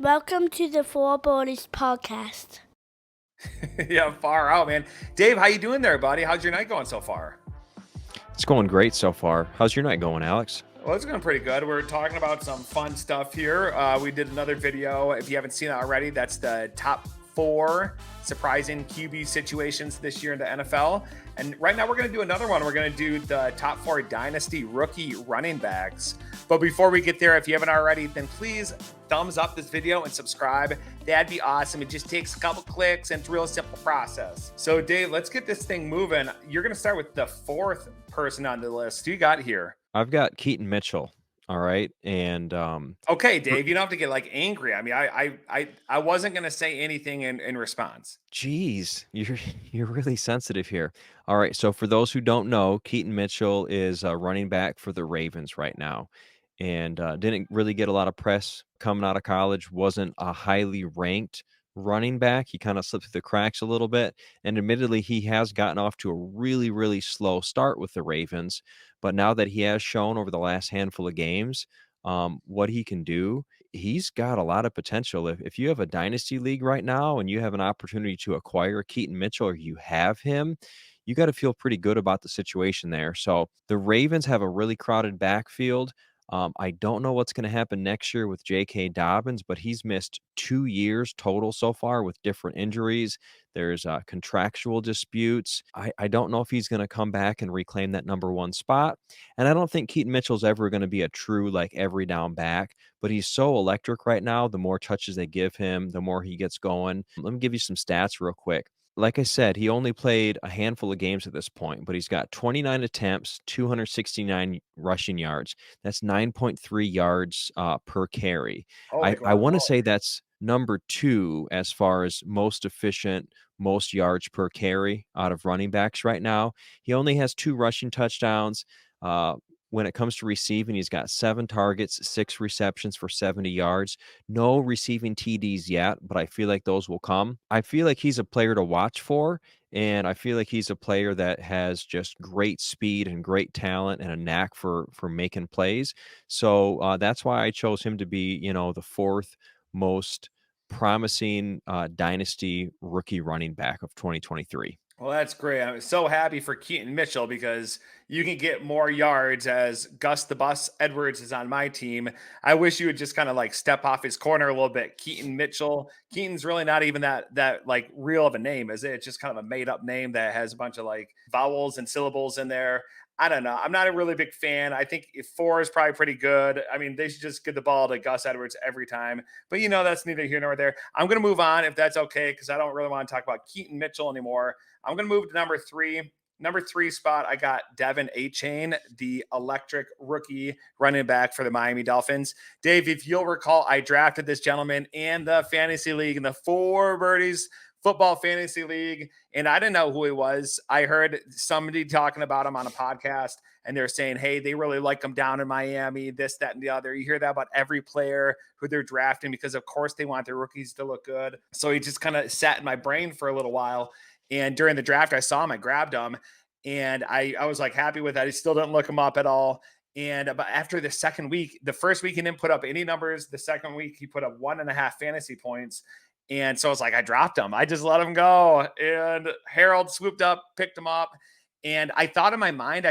Welcome to the Four podcast. Yeah, far out, man. Dave, how you doing there, buddy? How's your night going so far? It's going great so far. How's your night going, Alex? Well, it's going pretty good. We're talking about some fun stuff here. We did another video. If you haven't seen it already, that's the top 4 surprising QB situations this year in the NFL. And right now we're going to do another one. We're going to do the top 4 Dynasty rookie running backs. But before we get there, if you haven't already, then please thumbs up this video and subscribe. That'd be awesome. It just takes a couple clicks and it's a real simple process. So Dave, let's get this thing moving. You're going to start with the 4th person on the list. Who you got here? I've got Keaton Mitchell. All right. And okay, Dave, you don't have to get like angry. I mean, I wasn't gonna say anything in response. Geez, you're really sensitive here. All right. So for those who don't know, Keaton Mitchell is a running back for the Ravens right now. And didn't really get a lot of press coming out of college, wasn't a highly ranked running back. He kind of slipped through the cracks a little bit. And admittedly, he has gotten off to a really, really slow start with the Ravens. But now that he has shown over the last handful of games what he can do, he's got a lot of potential. If you have a dynasty league right now and you have an opportunity to acquire Keaton Mitchell or you have him, you got to feel pretty good about the situation there. So the Ravens have a really crowded backfield. I don't know what's going to happen next year with J.K. Dobbins, but he's missed 2 years total so far with different injuries. There's contractual disputes. I don't know if he's going to come back and reclaim that number 1 spot. And I don't think Keaton Mitchell's ever going to be a true, like, every down back, but he's so electric right now. The more touches they give him, the more he gets going. Let me give you some stats real quick. Like I said, he only played a handful of games at this point, but he's got 29 attempts, 269 rushing yards. That's 9.3 yards per carry. I want to say that's number 2 as far as most efficient, most yards per carry out of running backs right now. He only has 2 rushing touchdowns. When it comes to receiving, he's got 7 targets, 6 receptions for 70 yards. No receiving TDs yet, but I feel like those will come. I feel like he's a player to watch for, and I feel like he's a player that has just great speed and great talent and a knack for making plays. So that's why I chose him to be, the 4th most promising dynasty rookie running back of 2023. Well, that's great. I'm so happy for Keaton Mitchell because you can get more yards as Gus the Bus Edwards is on my team. I wish you would just kind of like step off his corner a little bit. Keaton Mitchell. Keaton's really not even that like real of a name, is it? It's just kind of a made up name that has a bunch of like vowels and syllables in there. I don't know. I'm not a really big fan. I think Fore is probably pretty good. I mean, they should just give the ball to Gus Edwards every time. But that's neither here nor there. I'm going to move on if that's okay, because I don't really want to talk about Keaton Mitchell anymore. I'm going to move to number 3. Number 3 spot, I got Devin Achane, the electric rookie running back for the Miami Dolphins. Dave, if you'll recall, I drafted this gentleman in the fantasy league, in the 4 Birdies Football Fantasy League, and I didn't know who he was. I heard somebody talking about him on a podcast, and they're saying, hey, they really like him down in Miami, this, that, and the other. You hear that about every player who they're drafting because, of course, they want their rookies to look good. So he just kind of sat in my brain for a little while. And during the draft, I saw him, I grabbed him, and I was like happy with that. I still didn't look him up at all. And but after the second week, the first week he didn't put up any numbers. The second week he put up 1.5 fantasy points. And so I was like, I dropped him. I just let him go. And Harold swooped up, picked him up. And I thought in my mind,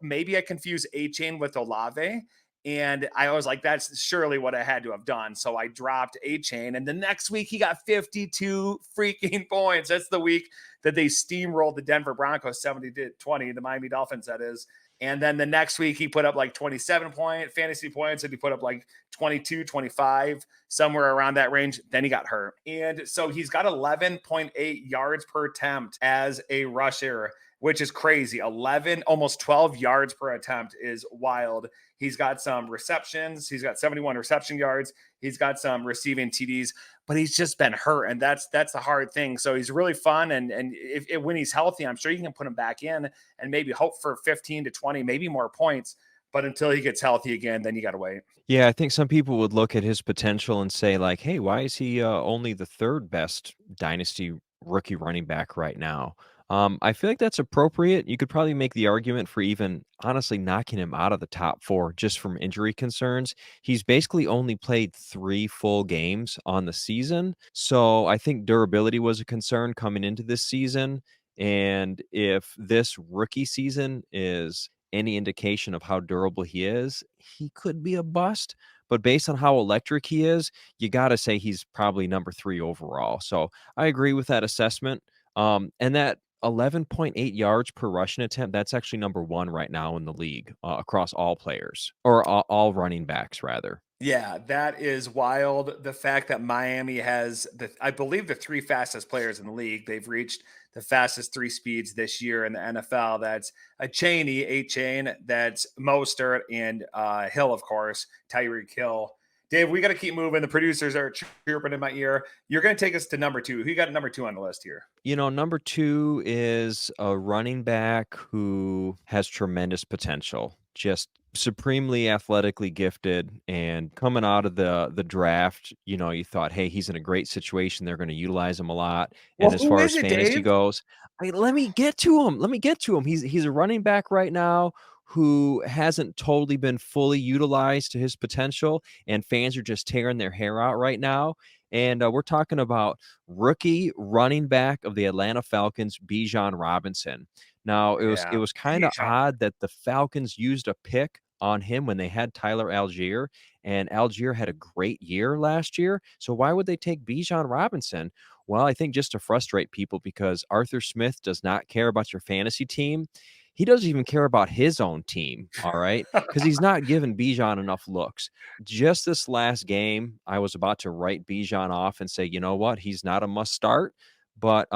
maybe I confused Achane with Olave. And I was like, that's surely what I had to have done. So I dropped Achane. And the next week, he got 52 freaking points. That's the week that they steamrolled the Denver Broncos 70-20, the Miami Dolphins, that is. And then the next week, he put up like 27 fantasy points, and he put up like 22, 25, somewhere around that range. Then he got hurt. And so he's got 11.8 yards per attempt as a rusher, which is crazy. 11, almost 12 yards per attempt is wild. He's got some receptions. He's got 71 reception yards. He's got some receiving TDs, but he's just been hurt, and that's the hard thing. So he's really fun, and if when he's healthy, I'm sure you can put him back in and maybe hope for 15 to 20, maybe more points. But until he gets healthy again, then you got to wait. Yeah, I think some people would look at his potential and say, like, hey, why is he only the 3rd best dynasty rookie running back right now? I feel like that's appropriate. You could probably make the argument for even honestly knocking him out of the top 4 just from injury concerns. He's basically only played 3 full games on the season, so I think durability was a concern coming into this season, and if this rookie season is any indication of how durable he is, he could be a bust, but based on how electric he is, you gotta say he's probably number 3 overall, so I agree with that assessment. And that 11.8 yards per rushing attempt, that's actually number 1 right now in the league, across all players or all running backs rather. Yeah, that is wild. The fact that Miami has I believe the 3 fastest players in the league. They've reached the fastest 3 speeds this year in the NFL. That's a Cheney, A Chain, that's Mostert and Hill, of course, Tyreek Hill. Dave, we got to keep moving. The producers are chirping in my ear. You're going to take us to number 2. Who you got number 2 on the list here? Number 2 is a running back who has tremendous potential, just supremely athletically gifted, and coming out of the draft, you thought, "Hey, he's in a great situation, they're gonna utilize him a lot," and Well, as who far is as it, fantasy Dave? goes, let me get to him. He's a running back right now who hasn't totally been fully utilized to his potential, and fans are just tearing their hair out right now, and, we're talking about rookie running back of the Atlanta Falcons, Bijan Robinson. Now, it Yeah. was kinda Bijan. odd that the Falcons used a pick on him when they had Tyler Algier, and Algier had a great year last year, so why would they take Bijan Robinson? Well, I think just to frustrate people because Arthur Smith does not care about your fantasy team. He doesn't even care about his own team, all right? Because he's not giving Bijan enough looks. Just this last game, I was about to write Bijan off and say, "You know what? He's not a must start." But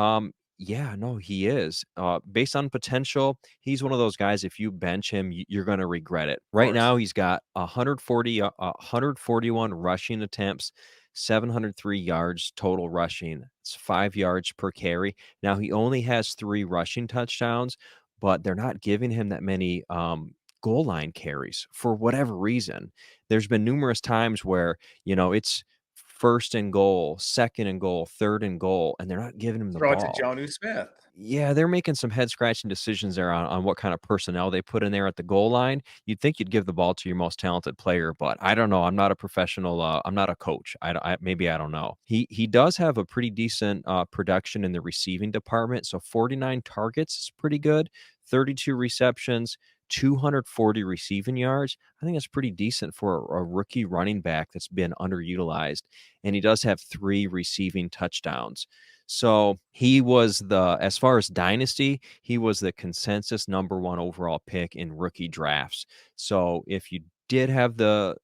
yeah, no, he is. Based on potential, he's one of those guys. If you bench him, you're going to regret it. Of Right course. now, he's got 141 rushing attempts, 703 yards total rushing. It's 5 yards per carry. Now he only has 3 rushing touchdowns, but they're not giving him that many goal line carries for whatever reason. There's been numerous times where, it's first and goal, second and goal, third and goal, and they're not giving him the Throw it to ball. Jonnu Smith. Yeah, they're making some head scratching decisions there on what kind of personnel they put in there at the goal line. You'd think you'd give the ball to your most talented player, but I don't know. I'm not a professional. I'm not a coach. Maybe I don't know. He does have a pretty decent production in the receiving department. So 49 targets is pretty good. 32 receptions, 240 receiving yards. I think that's pretty decent for a rookie running back that's been underutilized. And he does have 3 receiving touchdowns. So he was as far as Dynasty, he was the consensus number 1 overall pick in rookie drafts. So if you did have the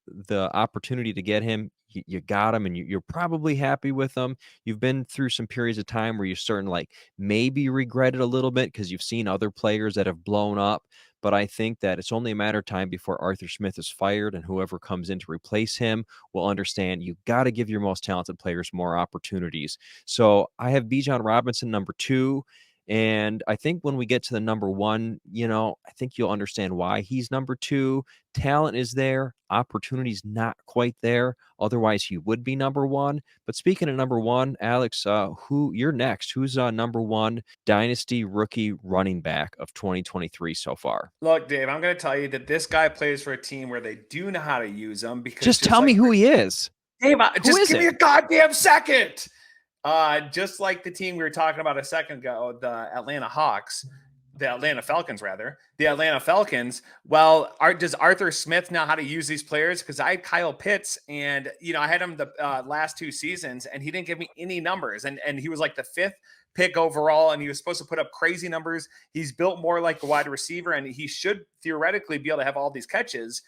opportunity to get him, you got him, and you're probably happy with him. You've been through some periods of time where you're starting to like maybe regret it a little bit because you've seen other players that have blown up. But I think that it's only a matter of time before Arthur Smith is fired, and whoever comes in to replace him will understand you got to give your most talented players more opportunities. So I have Bijan Robinson number 2. And I think when we get to the number 1, I think you'll understand why he's number 2. Talent is there, opportunity's not quite there. Otherwise, he would be number 1. But speaking of number 1, Alex, who you're next? Who's number 1 dynasty rookie running back of 2023 so far? Look, Dave, I'm going to tell you that this guy plays for a team where they do know how to use him because Just just tell me like who he is. Dave, Who just is give me it? a goddamn second. Just like the team we were talking about a second ago, the Atlanta Falcons, rather. The Atlanta Falcons. Well, does Arthur Smith know how to use these players? Because I had Kyle Pitts, and I had him the last 2 seasons, and he didn't give me any numbers, and he was like the 5th pick overall, and he was supposed to put up crazy numbers. He's built more like a wide receiver, and he should theoretically be able to have all these catches.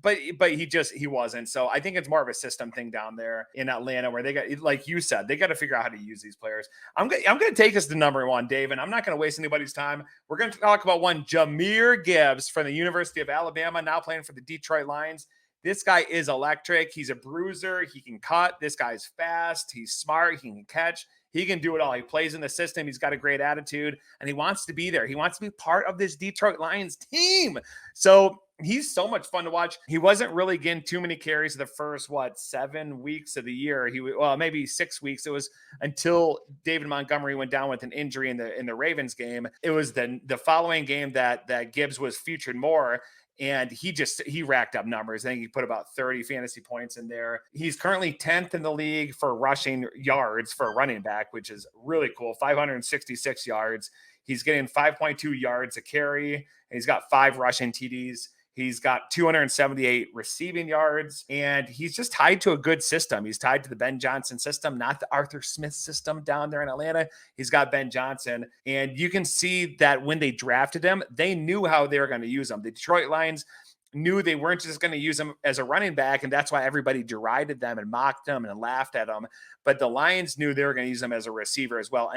But he wasn't. So I think it's more of a system thing down there in Atlanta where they got, like you said, they got to figure out how to use these players. I'm going to take us to number 1, Dave, and I'm not going to waste anybody's time. We're going to talk about one Jahmyr Gibbs from the University of Alabama, now playing for the Detroit Lions. This guy is electric. He's a bruiser. He can cut. This guy's fast. He's smart. He can catch. He can do it all. He plays in the system. He's got a great attitude, and he wants to be there. He wants to be part of this Detroit Lions team. So he's so much fun to watch. He wasn't really getting too many carries the first 7 weeks of the year. Well, maybe 6 weeks. It was until David Montgomery went down with an injury in the Ravens game. It was the following game that Gibbs was featured more. And he racked up numbers. I think he put about 30 fantasy points in there. He's currently 10th in the league for rushing yards for a running back, which is really cool. 566 yards. He's getting 5.2 yards a carry. And he's got 5 rushing TDs. He's got 278 receiving yards, and he's just tied to a good system. He's tied to the Ben Johnson system, not the Arthur Smith system down there in Atlanta. He's got Ben Johnson, and you can see that when they drafted him, they knew how they were going to use him. The Detroit Lions knew they weren't just going to use him as a running back, and that's why everybody derided them and mocked them and laughed at them. But the Lions knew they were going to use him as a receiver as well,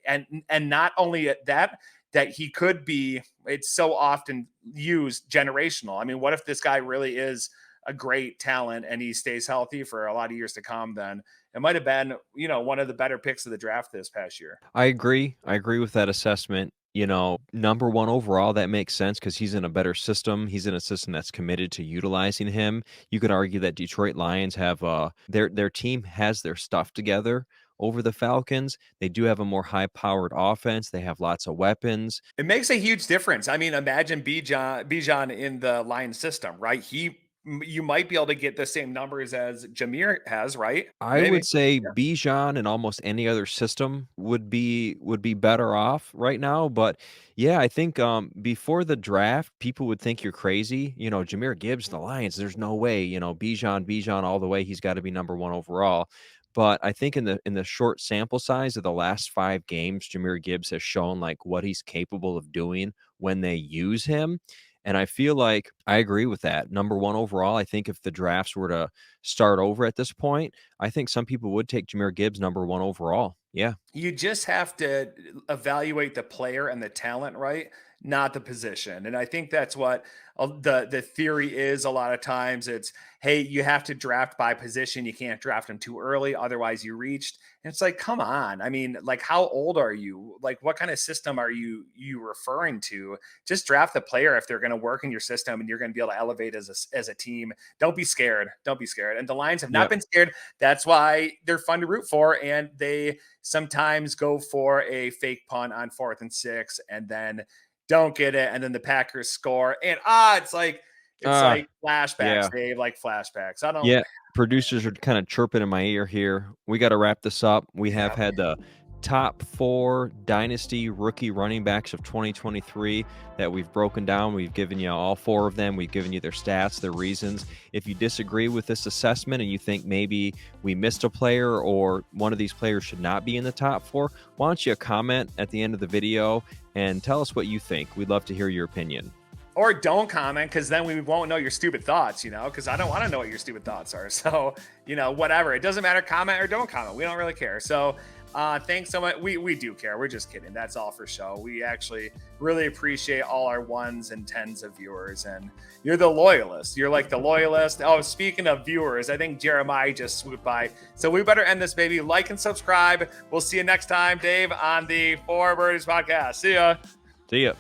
and not only that he could be, it's so often used generational. I mean, what if this guy really is a great talent and he stays healthy for a lot of years to come? Then it might have been, one of the better picks of the draft this past year. I agree with that assessment. Number one overall, that makes sense because he's in a better system. He's in a system that's committed to utilizing him. You could argue that Detroit Lions have their team has their stuff together over the Falcons. They do have a more high-powered offense. They have lots of weapons. It makes a huge difference. I mean, imagine Bijan in the Lions system, right? You might be able to get the same numbers as Jameer has, right? I would say Bijan in almost any other system would be better off right now. But yeah, I think before the draft, people would think you're crazy. Jameer Gibbs, the Lions, there's no way. Bijan all the way. He's got to be number one overall. But I think in the short sample size of the last 5 games, Jameer Gibbs has shown like what he's capable of doing when they use him. And I feel like I agree with that. Number one overall, I think if the drafts were to start over at this point, I think some people would take Jameer Gibbs number one overall. Yeah. You just have to evaluate the player and the talent, right? Not the position. And I think that's what the theory is a lot of times. It's, hey, you have to draft by position. You can't draft them too early. Otherwise you reached. And it's like, come on. I mean, like, how old are you? Like, what kind of system are you referring to? Just draft the player if they're going to work in your system and you're going to be able to elevate as a team. Don't be scared. Don't be scared. And the Lions have not been scared. That's why they're fun to root for. And they sometimes go for a fake punt on 4th and 6 and then don't get it. And then the Packers score. And it's like flashbacks, Dave, like flashbacks. I don't. Yeah. Producers are kind of chirping in my ear here. We got to wrap this up. We have had the top 4 Dynasty rookie running backs of 2023 that we've broken down. We've given you all 4 of them. We've given you their stats, their reasons. If you disagree with this assessment and you think maybe we missed a player or one of these players should not be in the top 4, why don't you comment at the end of the video and tell us what you think. We'd love to hear your opinion. Or don't comment, because then we won't know your stupid thoughts, because I don't want to know what your stupid thoughts are. So, whatever. It doesn't matter, comment or don't comment. We don't really care. So thanks so much. We do care. We're just kidding. That's all for show. We actually really appreciate all our 1s and 10s of viewers. And you're the loyalist. You're like the loyalist. Oh, speaking of viewers, I think Jeremiah just swooped by. So we better end this, baby. Like and subscribe. We'll see you next time, Dave, on the Fore Birdies podcast. See ya. See ya.